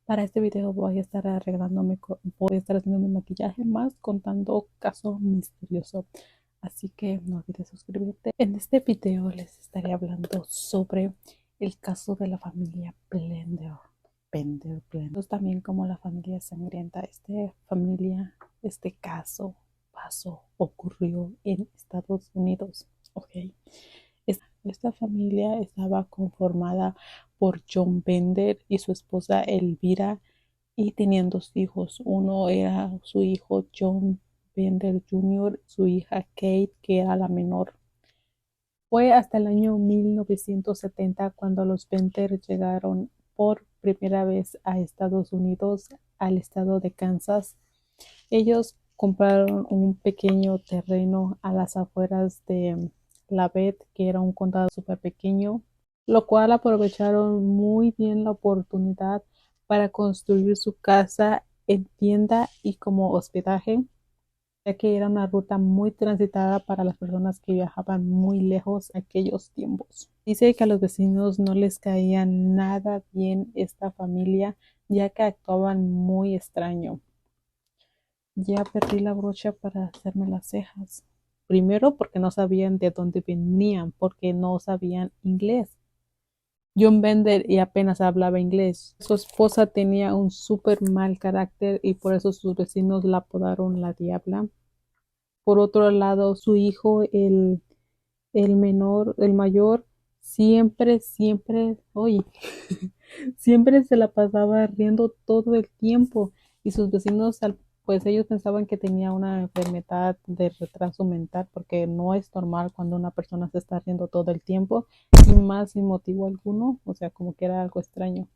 Para este video voy a estar voy a estar haciendo mi maquillaje más contando caso misterioso. Así que no olvides suscribirte. En este video les estaré hablando sobre el caso de la familia Blender. También como la familia sangrienta. Este caso ocurrió en Estados Unidos. Ok. Esta familia estaba conformada por John Bender y su esposa Elvira y tenían dos hijos. Uno era su hijo John Bender Jr., su hija Kate, que era la menor. Fue hasta el año 1970 cuando los Bender llegaron por primera vez a Estados Unidos, al estado de Kansas. Ellos compraron un pequeño terreno a las afueras de Lavette, que era un condado súper pequeño, lo cual aprovecharon muy bien la oportunidad para construir su casa en tienda y como hospedaje, ya que era una ruta muy transitada para las personas que viajaban muy lejos en aquellos tiempos. Dice que a los vecinos no les caía nada bien esta familia, ya que actuaban muy extraño. Ya perdí la brocha para hacerme las cejas. Primero porque no sabían de dónde venían, porque no sabían inglés. John Bender y apenas hablaba inglés. Su esposa tenía un súper mal carácter y por eso sus vecinos la apodaron la Diabla. Por otro lado, su hijo, el mayor, oye, siempre se la pasaba riendo todo el tiempo y sus vecinos, pues ellos pensaban que tenía una enfermedad de retraso mental porque no es normal cuando una persona se está riendo todo el tiempo y más sin motivo alguno, o sea, como que era algo extraño.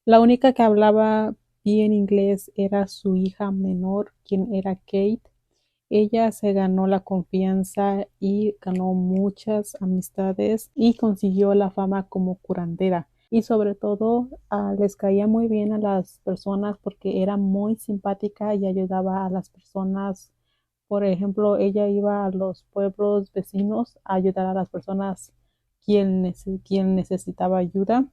La única que hablaba bien inglés era su hija menor, quien era Kate. Ella se ganó la confianza y ganó muchas amistades y consiguió la fama como curandera. Y sobre todo les caía muy bien a las personas porque era muy simpática y ayudaba a las personas. Por ejemplo, ella iba a los pueblos vecinos a ayudar a las personas quien necesitaba ayuda.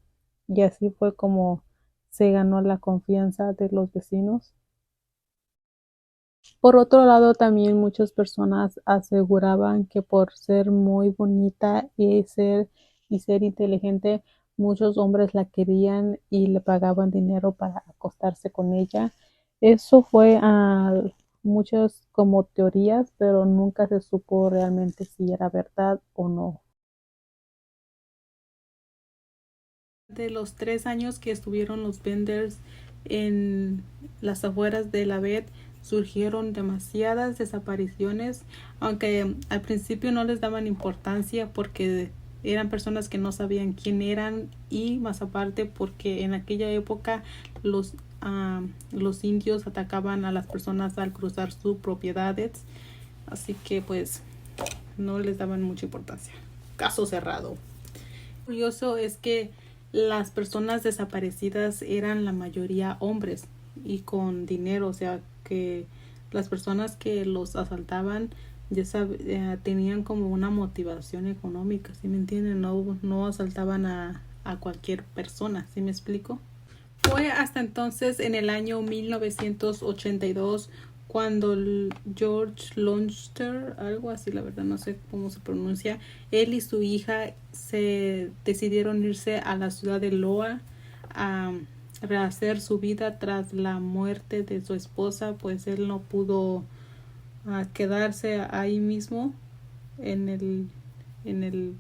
Y así fue como se ganó la confianza de los vecinos. Por otro lado, también muchas personas aseguraban que por ser muy bonita y ser inteligente, muchos hombres la querían y le pagaban dinero para acostarse con ella. Eso fue a muchas como teorías, pero nunca se supo realmente si era verdad o no. De los 3 años que estuvieron los Benders en las afueras de la Lavette, surgieron demasiadas desapariciones, aunque al principio no les daban importancia porque eran personas que no sabían quién eran y más aparte porque en aquella época los indios atacaban a las personas al cruzar sus propiedades, así que pues no les daban mucha importancia. Caso cerrado. Curioso es que las personas desaparecidas eran la mayoría hombres y con dinero, o sea que las personas que los asaltaban tenían como una motivación económica, ¿sí me entienden? No asaltaban a cualquier persona, ¿sí me explico? Fue hasta entonces, en el año 1982, cuando George Lonster, algo así, la verdad no sé cómo se pronuncia, él y su hija se decidieron irse a la ciudad de Loa a rehacer su vida tras la muerte de su esposa, pues él no pudo quedarse ahí mismo en el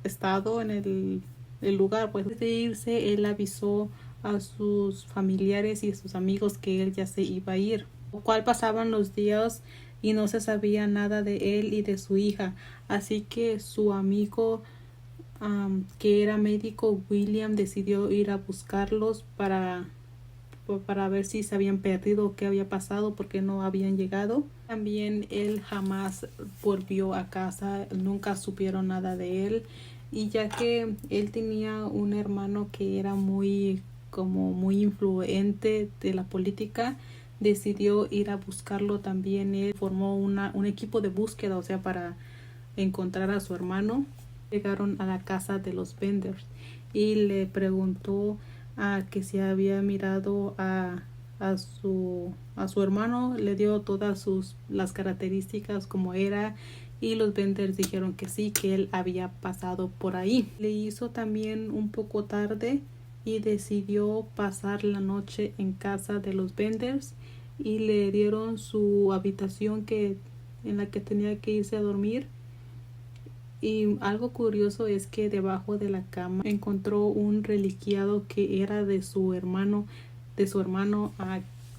estado, el lugar. Pues antes de irse, él avisó a sus familiares y a sus amigos que él ya se iba a ir, lo cual pasaban los días y no se sabía nada de él y de su hija, así que su amigo que era médico, William, decidió ir a buscarlos para ver si se habían perdido o qué había pasado porque no habían llegado. También él jamás volvió a casa, nunca supieron nada de él, y ya que él tenía un hermano que era muy influente de la política, decidió ir a buscarlo también. Él formó un equipo de búsqueda, o sea, para encontrar a su hermano. Llegaron a la casa de los Benders y le preguntó a que se había mirado a su hermano, le dio todas las características como era, y los vendors dijeron que sí, que él había pasado por ahí. Le hizo también un poco tarde y decidió pasar la noche en casa de los vendors, y le dieron su habitación en la que tenía que irse a dormir. Y algo curioso es que debajo de la cama encontró un reliquiado que era de su hermano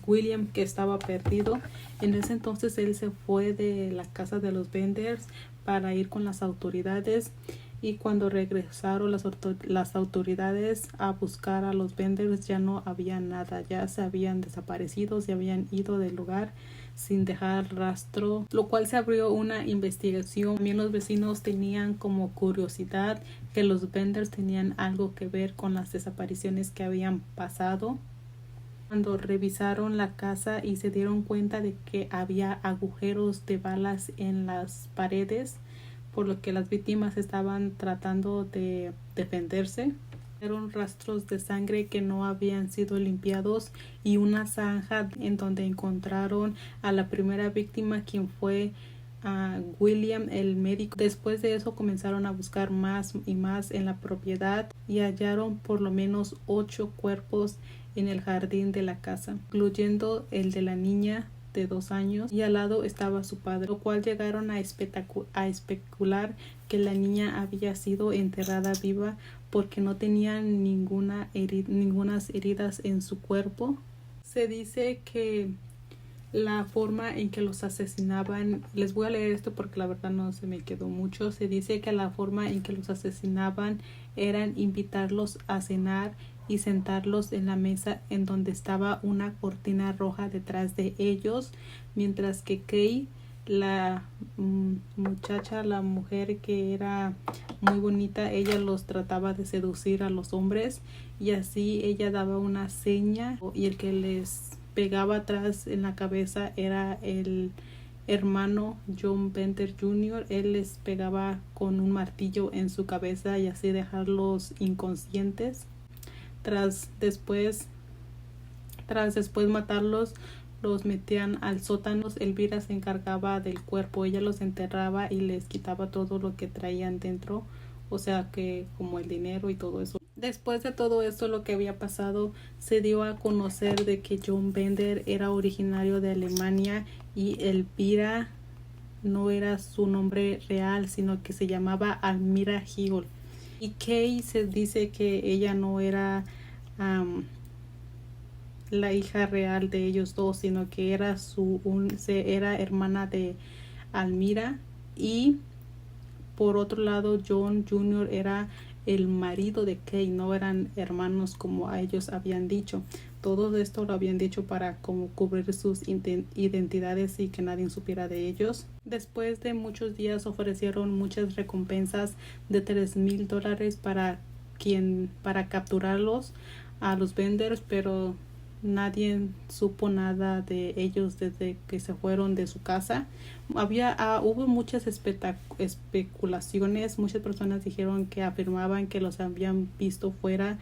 William, que estaba perdido. En ese entonces él se fue de la casa de los vendors para ir con las autoridades, y cuando regresaron las autoridades a buscar a los vendors ya no había nada, ya se habían desaparecido, se habían ido del lugar sin dejar rastro, lo cual se abrió una investigación. También los vecinos tenían como curiosidad que los vendors tenían algo que ver con las desapariciones que habían pasado. Cuando revisaron la casa y se dieron cuenta de que había agujeros de balas en las paredes, por lo que las víctimas estaban tratando de defenderse. Eran rastros de sangre que no habían sido limpiados y una zanja en donde encontraron a la primera víctima, quien fue William, el médico. Después de eso comenzaron a buscar más y más en la propiedad y hallaron por lo menos 8 cuerpos en el jardín de la casa, incluyendo el de la niña de 2 años, y al lado estaba su padre, lo cual llegaron a especular que la niña había sido enterrada viva porque no tenía ninguna heridas en su cuerpo. Se dice que la forma en que los asesinaban, les voy a leer esto porque la verdad no se me quedó mucho. Se dice que la forma en que los asesinaban eran invitarlos a cenar y sentarlos en la mesa en donde estaba una cortina roja detrás de ellos, mientras que Kay, la muchacha, la mujer que era muy bonita, ella los trataba de seducir a los hombres, y así ella daba una seña, y el que les pegaba atrás en la cabeza era el hermano John Bender Jr. Él les pegaba con un martillo en su cabeza y así dejarlos inconscientes. Tras después matarlos, los metían al sótano. Elvira se encargaba del cuerpo, ella los enterraba y les quitaba todo lo que traían dentro, o sea que como el dinero y todo eso. Después de todo esto, lo que había pasado, se dio a conocer de que John Bender era originario de Alemania y Elvira no era su nombre real, sino que se llamaba Almira Hill. Y Kay se dice que ella no era la hija real de ellos dos, sino que era era hermana de Almira. Y por otro lado, John Jr. era el marido de Kay, no eran hermanos como a ellos habían dicho. Todo esto lo habían dicho para como cubrir sus identidades y que nadie supiera de ellos. Después de muchos días ofrecieron muchas recompensas de $3,000 para capturarlos a los vendors, pero nadie supo nada de ellos desde que se fueron de su casa. Hubo muchas especulaciones. Muchas personas dijeron que afirmaban que los habían visto fuera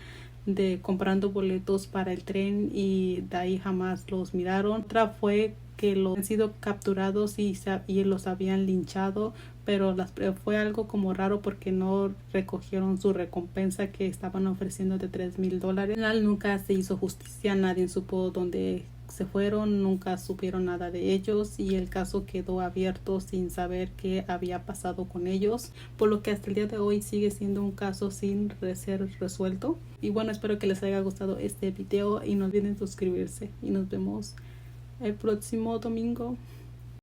de comprando boletos para el tren, y de ahí jamás los miraron. Otra fue que los han sido capturados y los habían linchado, pero fue algo como raro porque no recogieron su recompensa que estaban ofreciendo de $3,000. Al final nunca se hizo justicia, nadie supo dónde se fueron, nunca supieron nada de ellos, y el caso quedó abierto sin saber qué había pasado con ellos, por lo que hasta el día de hoy sigue siendo un caso sin ser resuelto. Y bueno, espero que les haya gustado este video y no olviden suscribirse, y nos vemos el próximo domingo.